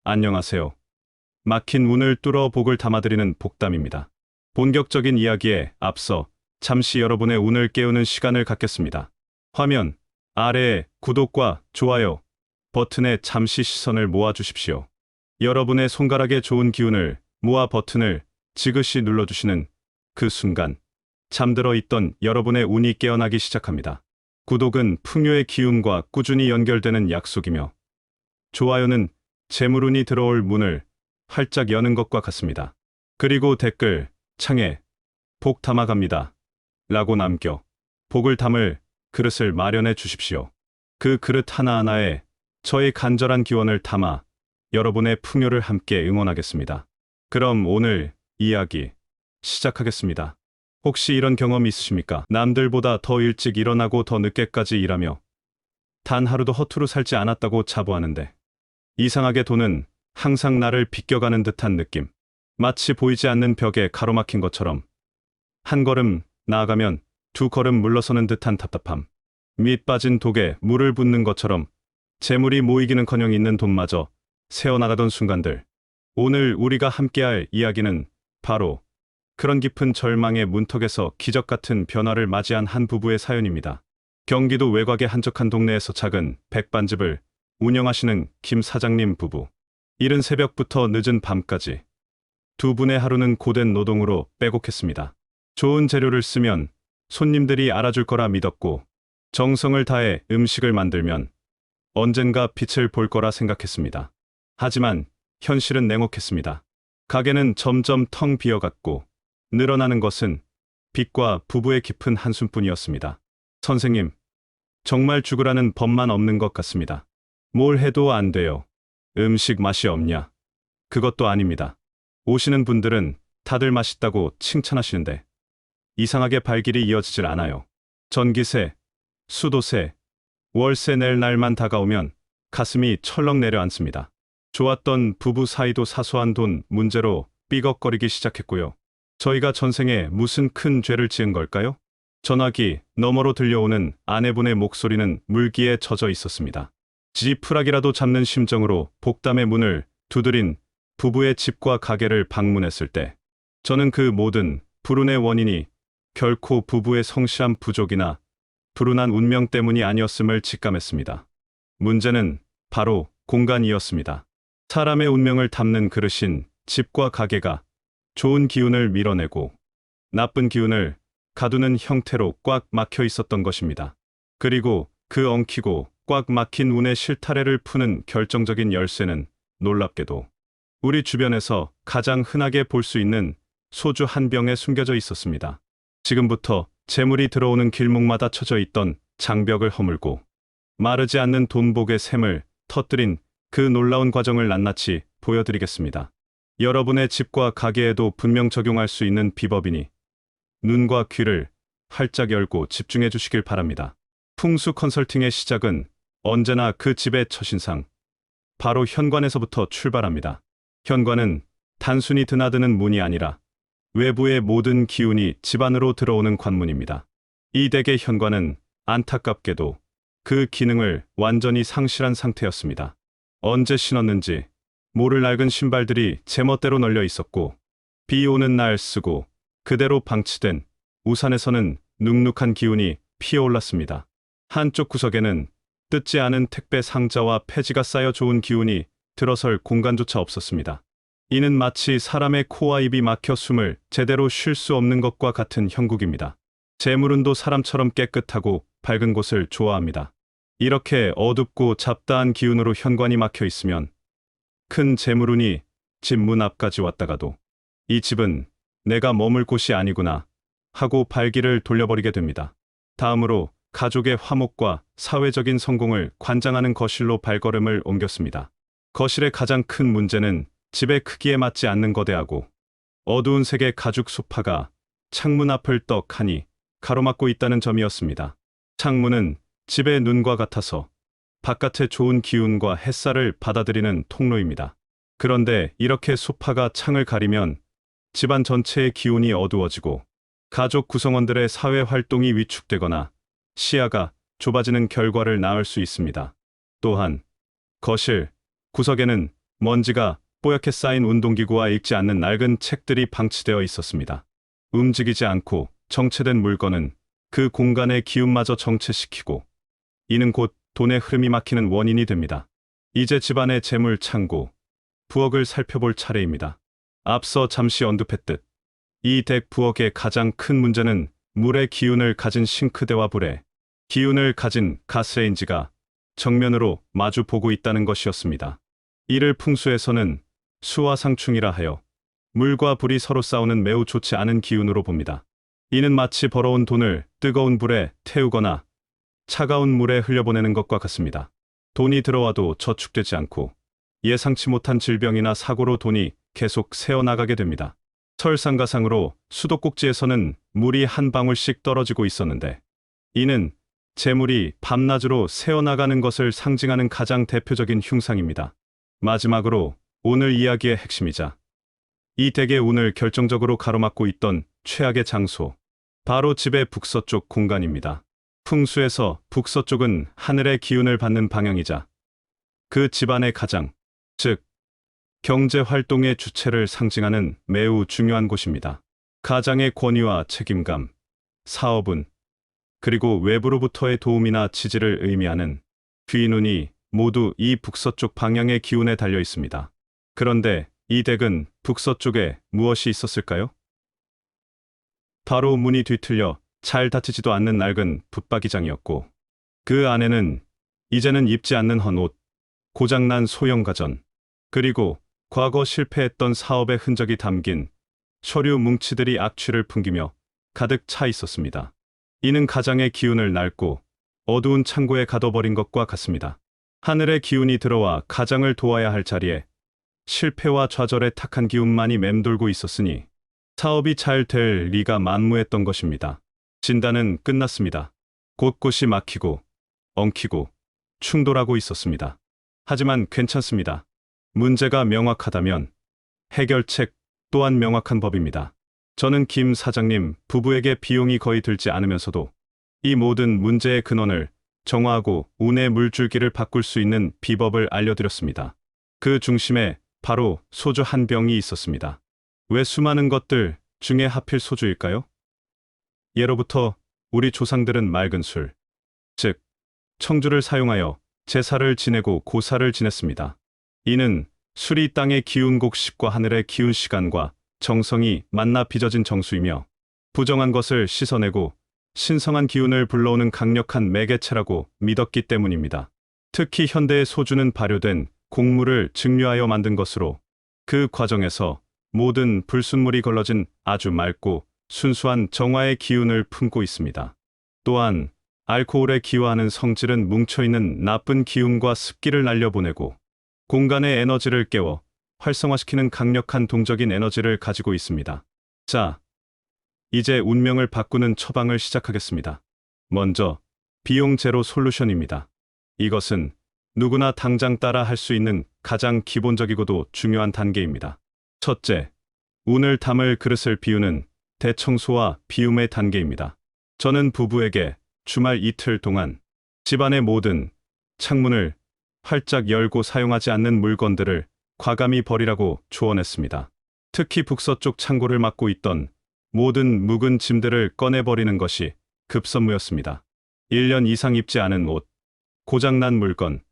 안녕하세요. 막힌 운을 뚫어 복을 담아드리는 복담입니다. 본격적인 이야기에 앞서 잠시 여러분의 운을 깨우는 시간을 갖겠습니다. 화면 아래에 구독과 좋아요 버튼에 잠시 시선을 모아주십시오. 여러분의 손가락에 좋은 기운을 모아 버튼을 지그시 눌러주시는 그 순간 잠들어 있던 여러분의 운이 깨어나기 시작합니다. 구독은 풍요의 기운과 꾸준히 연결되는 약속이며 좋아요는 재물운이 들어올 문을 활짝 여는 것과 같습니다. 그리고 댓글 창에 복 담아갑니다 라고 남겨 복을 담을 그릇을 마련해 주십시오. 그 그릇 하나하나에 저의 간절한 기원을 담아 여러분의 풍요를 함께 응원하겠습니다. 그럼 오늘 이야기 시작하겠습니다. 혹시 이런 경험 있으십니까? 남들보다 더 일찍 일어나고 더 늦게까지 일하며 단 하루도 허투루 살지 않았다고 자부하는데 이상하게 돈은 항상 나를 비껴가는 듯한 느낌. 마치 보이지 않는 벽에 가로막힌 것처럼 한 걸음 나아가면 두 걸음 물러서는 듯한 답답함. 밑 빠진 독에 물을 붓는 것처럼 재물이 모이기는커녕 있는 돈마저 새어나가던 순간들. 오늘 우리가 함께할 이야기는 바로 그런 깊은 절망의 문턱에서 기적 같은 변화를 맞이한 한 부부의 사연입니다. 경기도 외곽의 한적한 동네에서 작은 백반집을 운영하시는 김 사장님 부부. 이른 새벽부터 늦은 밤까지 두 분의 하루는 고된 노동으로 빼곡했습니다. 좋은 재료를 쓰면 손님들이 알아줄 거라 믿었고 정성을 다해 음식을 만들면 언젠가 빛을 볼 거라 생각했습니다. 하지만 현실은 냉혹했습니다. 가게는 점점 텅 비어갔고 늘어나는 것은 빚과 부부의 깊은 한숨뿐이었습니다. 선생님, 정말 죽으라는 법만 없는 것 같습니다. 뭘 해도 안 돼요. 음식 맛이 없냐? 그것도 아닙니다. 오시는 분들은 다들 맛있다고 칭찬하시는데 이상하게 발길이 이어지질 않아요. 전기세, 수도세, 월세 낼 날만 다가오면 가슴이 철렁 내려앉습니다. 좋았던 부부 사이도 사소한 돈 문제로 삐걱거리기 시작했고요. 저희가 전생에 무슨 큰 죄를 지은 걸까요? 전화기 너머로 들려오는 아내분의 목소리는 물기에 젖어 있었습니다. 지푸라기라도 잡는 심정으로 복담의 문을 두드린 부부의 집과 가게를 방문했을 때 저는 그 모든 불운의 원인이 결코 부부의 성실한 부족이나 불운한 운명 때문이 아니었음을 직감했습니다. 문제는 바로 공간이었습니다. 사람의 운명을 담는 그릇인 집과 가게가 좋은 기운을 밀어내고 나쁜 기운을 가두는 형태로 꽉 막혀 있었던 것입니다. 그리고 그 엉키고 꽉 막힌 운의 실타래를 푸는 결정적인 열쇠는 놀랍게도 우리 주변에서 가장 흔하게 볼 수 있는 소주 한 병에 숨겨져 있었습니다. 지금부터 재물이 들어오는 길목마다 쳐져 있던 장벽을 허물고 마르지 않는 돈복의 샘을 터뜨린 그 놀라운 과정을 낱낱이 보여드리겠습니다. 여러분의 집과 가게에도 분명 적용할 수 있는 비법이니 눈과 귀를 활짝 열고 집중해 주시길 바랍니다. 풍수 컨설팅의 시작은 언제나 그 집의 첫인상, 바로 현관에서부터 출발합니다. 현관은 단순히 드나드는 문이 아니라 외부의 모든 기운이 집 안으로 들어오는 관문입니다. 이 댁의 현관은 안타깝게도 그 기능을 완전히 상실한 상태였습니다. 언제 신었는지 모를 낡은 신발들이 제멋대로 널려 있었고 비 오는 날 쓰고 그대로 방치된 우산에서는 눅눅한 기운이 피어올랐습니다. 한쪽 구석에는 뜯지 않은 택배 상자와 폐지가 쌓여 좋은 기운이 들어설 공간조차 없었습니다. 이는 마치 사람의 코와 입이 막혀 숨을 제대로 쉴 수 없는 것과 같은 형국입니다. 재물운도 사람처럼 깨끗하고 밝은 곳을 좋아합니다. 이렇게 어둡고 잡다한 기운으로 현관이 막혀 있으면 큰 재물운이 집 문 앞까지 왔다가도 이 집은 내가 머물 곳이 아니구나 하고 발길을 돌려버리게 됩니다. 다음으로 가족의 화목과 사회적인 성공을 관장하는 거실로 발걸음을 옮겼습니다. 거실의 가장 큰 문제는 집의 크기에 맞지 않는 거대하고 어두운 색의 가죽 소파가 창문 앞을 떡하니 가로막고 있다는 점이었습니다. 창문은 집의 눈과 같아서 바깥의 좋은 기운과 햇살을 받아들이는 통로입니다. 그런데 이렇게 소파가 창을 가리면 집안 전체의 기운이 어두워지고 가족 구성원들의 사회 활동이 위축되거나 시야가 좁아지는 결과를 낳을 수 있습니다. 또한 거실 구석에는 먼지가 뽀얗게 쌓인 운동기구와 읽지 않는 낡은 책들이 방치되어 있었습니다. 움직이지 않고 정체된 물건은 그 공간의 기운마저 정체시키고, 이는 곧 돈의 흐름이 막히는 원인이 됩니다. 이제 집안의 재물 창고, 부엌을 살펴볼 차례입니다. 앞서 잠시 언급했듯 이 댁 부엌의 가장 큰 문제는 물의 기운을 가진 싱크대와 불의 기운을 가진 가스레인지가 정면으로 마주 보고 있다는 것이었습니다. 이를 풍수에서는 수화상충이라 하여 물과 불이 서로 싸우는 매우 좋지 않은 기운으로 봅니다. 이는 마치 벌어온 돈을 뜨거운 불에 태우거나 차가운 물에 흘려보내는 것과 같습니다. 돈이 들어와도 저축되지 않고 예상치 못한 질병이나 사고로 돈이 계속 새어나가게 됩니다. 설상가상으로 수도꼭지에서는 물이 한 방울씩 떨어지고 있었는데, 이는 재물이 밤낮으로 새어나가는 것을 상징하는 가장 대표적인 흉상입니다. 마지막으로 오늘 이야기의 핵심이자 이 댁의 운을 결정적으로 가로막고 있던 최악의 장소, 바로 집의 북서쪽 공간입니다. 풍수에서 북서쪽은 하늘의 기운을 받는 방향이자 그 집안의 가장, 즉 경제 활동의 주체를 상징하는 매우 중요한 곳입니다. 가장의 권위와 책임감, 사업운, 그리고 외부로부터의 도움이나 지지를 의미하는 귀인운이 모두 이 북서쪽 방향의 기운에 달려 있습니다. 그런데 이 댁은 북서쪽에 무엇이 있었을까요? 바로 문이 뒤틀려 잘 닫히지도 않는 낡은 붙박이장이었고, 그 안에는 이제는 입지 않는 헌옷, 고장난 소형 가전, 그리고 과거 실패했던 사업의 흔적이 담긴 서류 뭉치들이 악취를 풍기며 가득 차 있었습니다. 이는 가장의 기운을 낡고 어두운 창고에 가둬버린 것과 같습니다. 하늘의 기운이 들어와 가장을 도와야 할 자리에 실패와 좌절의 탁한 기운만이 맴돌고 있었으니 사업이 잘 될 리가 만무했던 것입니다. 진단은 끝났습니다. 곳곳이 막히고 엉키고 충돌하고 있었습니다. 하지만 괜찮습니다. 문제가 명확하다면 해결책 또한 명확한 법입니다. 저는 김 사장님 부부에게 비용이 거의 들지 않으면서도 이 모든 문제의 근원을 정화하고 운의 물줄기를 바꿀 수 있는 비법을 알려드렸습니다. 그 중심에 바로 소주 한 병이 있었습니다. 왜 수많은 것들 중에 하필 소주일까요? 예로부터 우리 조상들은 맑은 술, 즉 청주를 사용하여 제사를 지내고 고사를 지냈습니다. 이는 술이 땅의 기운 곡식과 하늘의 기운 시간과 정성이 만나 빚어진 정수이며, 부정한 것을 씻어내고 신성한 기운을 불러오는 강력한 매개체라고 믿었기 때문입니다. 특히 현대의 소주는 발효된 곡물을 증류하여 만든 것으로 그 과정에서 모든 불순물이 걸러진 아주 맑고 순수한 정화의 기운을 품고 있습니다. 또한 알코올에 기화하는 성질은 뭉쳐있는 나쁜 기운과 습기를 날려보내고 공간의 에너지를 깨워 활성화시키는 강력한 동적인 에너지를 가지고 있습니다. 자, 이제 운명을 바꾸는 처방을 시작하겠습니다. 먼저 비용 제로 솔루션입니다. 이것은 누구나 당장 따라 할 수 있는 가장 기본적이고도 중요한 단계입니다. 첫째, 운을 담을 그릇을 비우는 대청소와 비움의 단계입니다. 저는 부부에게 주말 이틀 동안 집안의 모든 창문을 활짝 열고 사용하지 않는 물건들을 과감히 버리라고 조언했습니다. 특히 북서쪽 창고를 막고 있던 모든 묵은 짐들을 꺼내버리는 것이 급선무였습니다. 1년 이상 입지 않은 옷, 고장난 물건,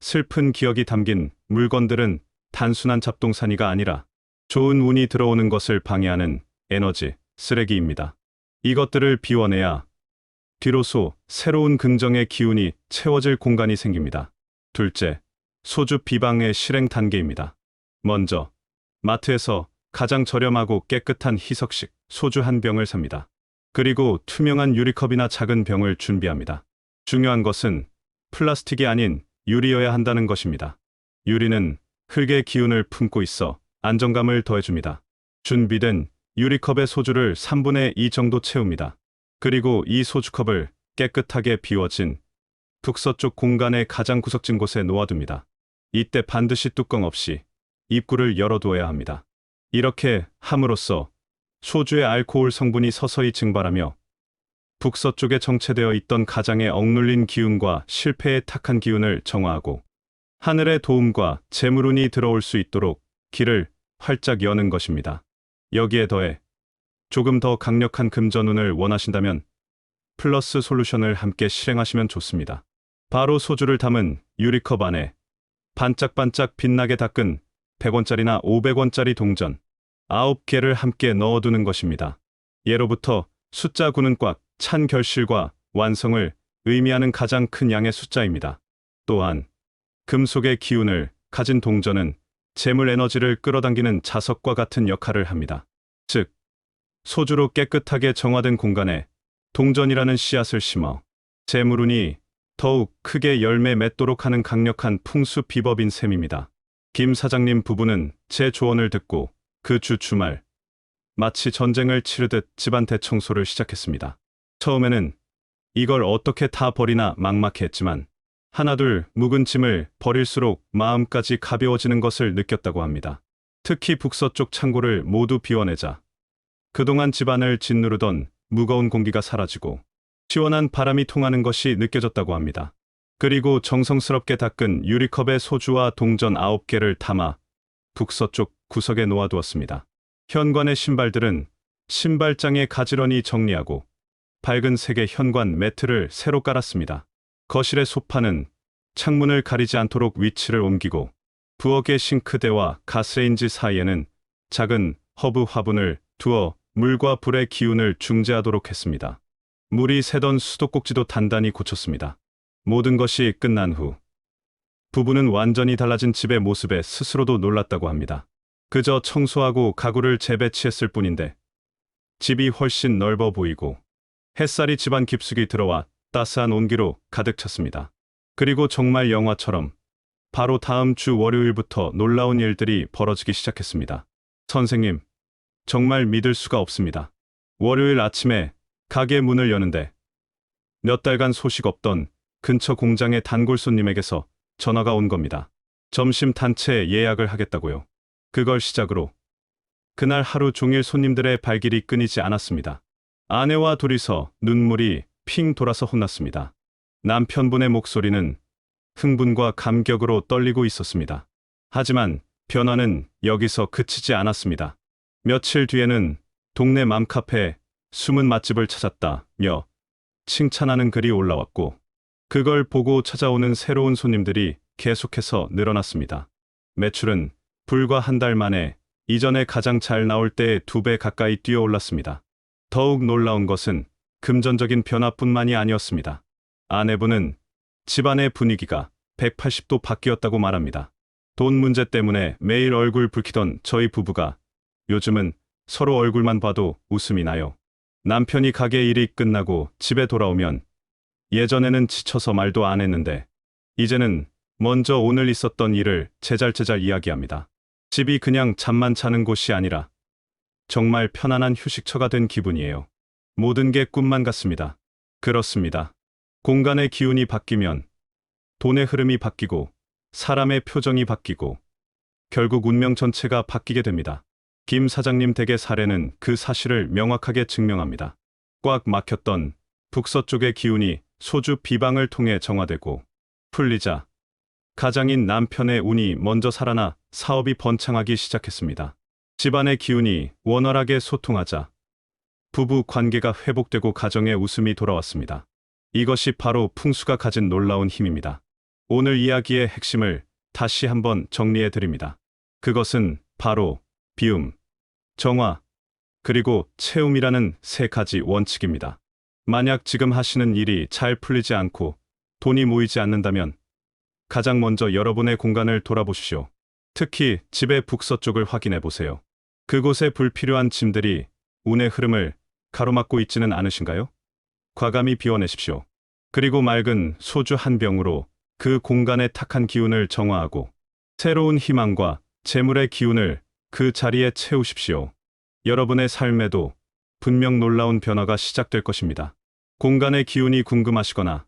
슬픈 기억이 담긴 물건들은 단순한 잡동사니가 아니라 좋은 운이 들어오는 것을 방해하는 에너지, 쓰레기입니다. 이것들을 비워내야 뒤로서 새로운 긍정의 기운이 채워질 공간이 생깁니다. 둘째, 소주 비방의 실행 단계입니다. 먼저 마트에서 가장 저렴하고 깨끗한 희석식 소주 한 병을 삽니다. 그리고 투명한 유리컵이나 작은 병을 준비합니다. 중요한 것은 플라스틱이 아닌 유리여야 한다는 것입니다. 유리는 흙의 기운을 품고 있어 안정감을 더해줍니다. 준비된 유리컵에 소주를 3분의 2 정도 채웁니다. 그리고 이 소주컵을 깨끗하게 비워진 북서쪽 공간의 가장 구석진 곳에 놓아둡니다. 이때 반드시 뚜껑 없이 입구를 열어두어야 합니다. 이렇게 함으로써 소주의 알코올 성분이 서서히 증발하며 북서쪽에 정체되어 있던 가장의 억눌린 기운과 실패의 탁한 기운을 정화하고 하늘의 도움과 재물운이 들어올 수 있도록 길을 활짝 여는 것입니다. 여기에 더해 조금 더 강력한 금전운을 원하신다면 플러스 솔루션을 함께 실행하시면 좋습니다. 바로 소주를 담은 유리컵 안에 반짝반짝 빛나게 닦은 100원짜리나 500원짜리 동전 9개를 함께 넣어두는 것입니다. 예로부터 숫자 9는 꽉 찬 결실과 완성을 의미하는 가장 큰 양의 숫자입니다. 또한 금속의 기운을 가진 동전은 재물 에너지를 끌어당기는 자석과 같은 역할을 합니다. 즉, 소주로 깨끗하게 정화된 공간에 동전이라는 씨앗을 심어 재물운이 더욱 크게 열매 맺도록 하는 강력한 풍수 비법인 셈입니다. 김 사장님 부부는 제 조언을 듣고 그 주 주말 마치 전쟁을 치르듯 집안 대청소를 시작했습니다. 처음에는 이걸 어떻게 다 버리나 막막했지만 하나둘 묵은 짐을 버릴수록 마음까지 가벼워지는 것을 느꼈다고 합니다. 특히 북서쪽 창고를 모두 비워내자 그동안 집안을 짓누르던 무거운 공기가 사라지고 시원한 바람이 통하는 것이 느껴졌다고 합니다. 그리고 정성스럽게 닦은 유리컵에 소주와 동전 9개를 담아 북서쪽 구석에 놓아두었습니다. 현관의 신발들은 신발장에 가지런히 정리하고 밝은 색의 현관 매트를 새로 깔았습니다. 거실의 소파는 창문을 가리지 않도록 위치를 옮기고 부엌의 싱크대와 가스레인지 사이에는 작은 허브 화분을 두어 물과 불의 기운을 중재하도록 했습니다. 물이 새던 수도꼭지도 단단히 고쳤습니다. 모든 것이 끝난 후 부부는 완전히 달라진 집의 모습에 스스로도 놀랐다고 합니다. 그저 청소하고 가구를 재배치했을 뿐인데 집이 훨씬 넓어 보이고 햇살이 집안 깊숙이 들어와 따스한 온기로 가득 찼습니다. 그리고 정말 영화처럼 바로 다음 주 월요일부터 놀라운 일들이 벌어지기 시작했습니다. 선생님, 정말 믿을 수가 없습니다. 월요일 아침에 가게 문을 여는데 몇 달간 소식 없던 근처 공장의 단골 손님에게서 전화가 온 겁니다. 점심 단체 예약을 하겠다고요. 그걸 시작으로 그날 하루 종일 손님들의 발길이 끊이지 않았습니다. 아내와 둘이서 눈물이 핑 돌아서 혼났습니다. 남편분의 목소리는 흥분과 감격으로 떨리고 있었습니다. 하지만 변화는 여기서 그치지 않았습니다. 며칠 뒤에는 동네 맘카페에 숨은 맛집을 찾았다며 칭찬하는 글이 올라왔고 그걸 보고 찾아오는 새로운 손님들이 계속해서 늘어났습니다. 매출은 불과 한 달 만에 이전에 가장 잘 나올 때의 2배 가까이 뛰어올랐습니다. 더욱 놀라운 것은 금전적인 변화뿐만이 아니었습니다. 아내분은 집안의 분위기가 180도 바뀌었다고 말합니다. 돈 문제 때문에 매일 얼굴 붉히던 저희 부부가 요즘은 서로 얼굴만 봐도 웃음이 나요. 남편이 가게 일이 끝나고 집에 돌아오면 예전에는 지쳐서 말도 안 했는데 이제는 먼저 오늘 있었던 일을 제잘제잘 이야기합니다. 집이 그냥 잠만 자는 곳이 아니라 정말 편안한 휴식처가 된 기분이에요. 모든 게 꿈만 같습니다. 그렇습니다. 공간의 기운이 바뀌면 돈의 흐름이 바뀌고 사람의 표정이 바뀌고 결국 운명 전체가 바뀌게 됩니다. 김 사장님 댁의 사례는 그 사실을 명확하게 증명합니다. 꽉 막혔던 북서쪽의 기운이 소주 비방을 통해 정화되고 풀리자 가장인 남편의 운이 먼저 살아나 사업이 번창하기 시작했습니다. 집안의 기운이 원활하게 소통하자 부부 관계가 회복되고 가정에 웃음이 돌아왔습니다. 이것이 바로 풍수가 가진 놀라운 힘입니다. 오늘 이야기의 핵심을 다시 한번 정리해 드립니다. 그것은 바로 비움, 정화, 그리고 채움이라는 세 가지 원칙입니다. 만약 지금 하시는 일이 잘 풀리지 않고 돈이 모이지 않는다면 가장 먼저 여러분의 공간을 돌아보십시오. 특히 집의 북서쪽을 확인해 보세요. 그곳에 불필요한 짐들이 운의 흐름을 가로막고 있지는 않으신가요? 과감히 비워내십시오. 그리고 맑은 소주 한 병으로 그 공간의 탁한 기운을 정화하고 새로운 희망과 재물의 기운을 그 자리에 채우십시오. 여러분의 삶에도 분명 놀라운 변화가 시작될 것입니다. 공간의 기운이 궁금하시거나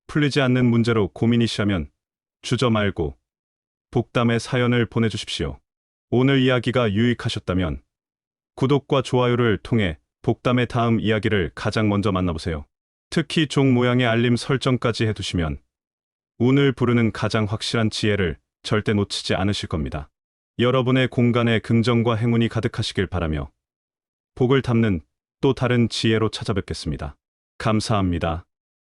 풀리지 않는 문제로 고민이시라면 주저 말고 복담의 사연을 보내주십시오. 오늘 이야기가 유익하셨다면 구독과 좋아요를 통해 복담의 다음 이야기를 가장 먼저 만나보세요. 특히 종 모양의 알림 설정까지 해두시면 운을 부르는 가장 확실한 지혜를 절대 놓치지 않으실 겁니다. 여러분의 공간에 긍정과 행운이 가득하시길 바라며 복을 담는 또 다른 지혜로 찾아뵙겠습니다. 감사합니다.